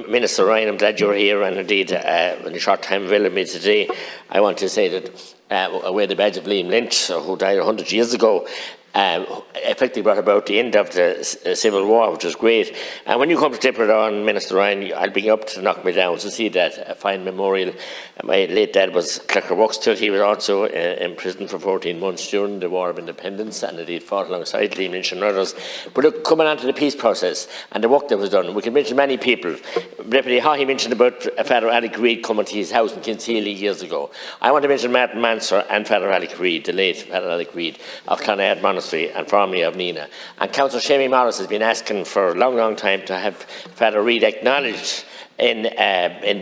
Minister Ryan, I'm glad you're here, and indeed, in the short time available to me today, I want to say that away the badge of Liam Lynch, who died 100 years ago, effectively brought about the end of the Civil War, which was great. And when you come to Tipperary, Minister Ryan, I'll bring you up to knock me down to see that fine memorial. My late dad was Clerk of Wuxton. He was also in prison for 14 months during the War of Independence, and indeed fought alongside Liam Lynch and others. But look, coming on to the peace process and the work that was done, we can mention many people. Deputy Haughey mentioned about Father Alec Reid coming to his house in Kinsealy years ago. I want to mention Martin Mansor and Father Alec Reid, the late Father Alec Reid of Clonard Monastery and formerly of Nina. And Councillor Shamie Morris has been asking for a long, long time to have Father Reid acknowledged in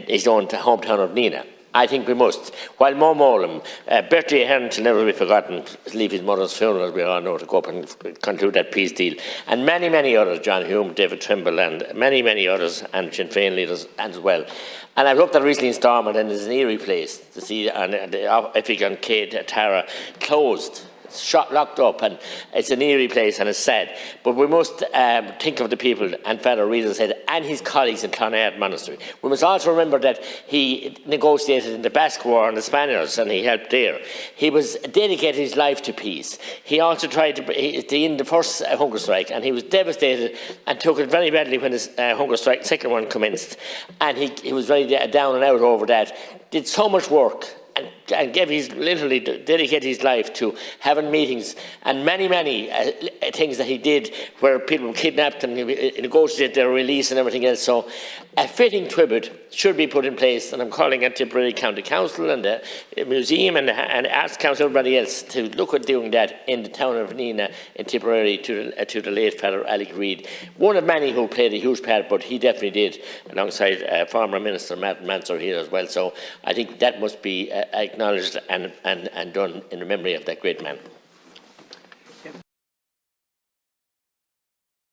his own hometown of Nina. I think we must. While Mo Molam, Bertie Ahern will never be forgotten, leave his mother's funeral, as we all know, to go up and conclude that peace deal. And many, many others, John Hume, David Trimble, and many, many others, and Sinn Féin leaders as well. And I've looked at recently in Stormont, and it's an eerie place to see the Effic and Cade Tara closed. Shot, locked up, and it's an eerie place and it's sad. But we must think of the people, and Father Reid said, and his colleagues in Clonard Monastery. We must also remember that he negotiated in the Basque War and the Spaniards, and he helped there. He was dedicated his life to peace. He also tried to end the first hunger strike, and he was devastated and took it very badly when his hunger strike, second one, commenced. And he was very down and out over that. Did so much work. And gave literally dedicated his life to having meetings and many, many things that he did where people were kidnapped and negotiated their release and everything else. So a fitting tribute should be put in place, and I'm calling on Tipperary County Council and the Museum and the Arts Council, everybody else, to look at doing that in the town of Nina in Tipperary to the late Father Alec Reid. One of many who played a huge part, but he definitely did, alongside former Minister Martin Mansor here as well. So I think that must be acknowledged and done in the memory of that great man.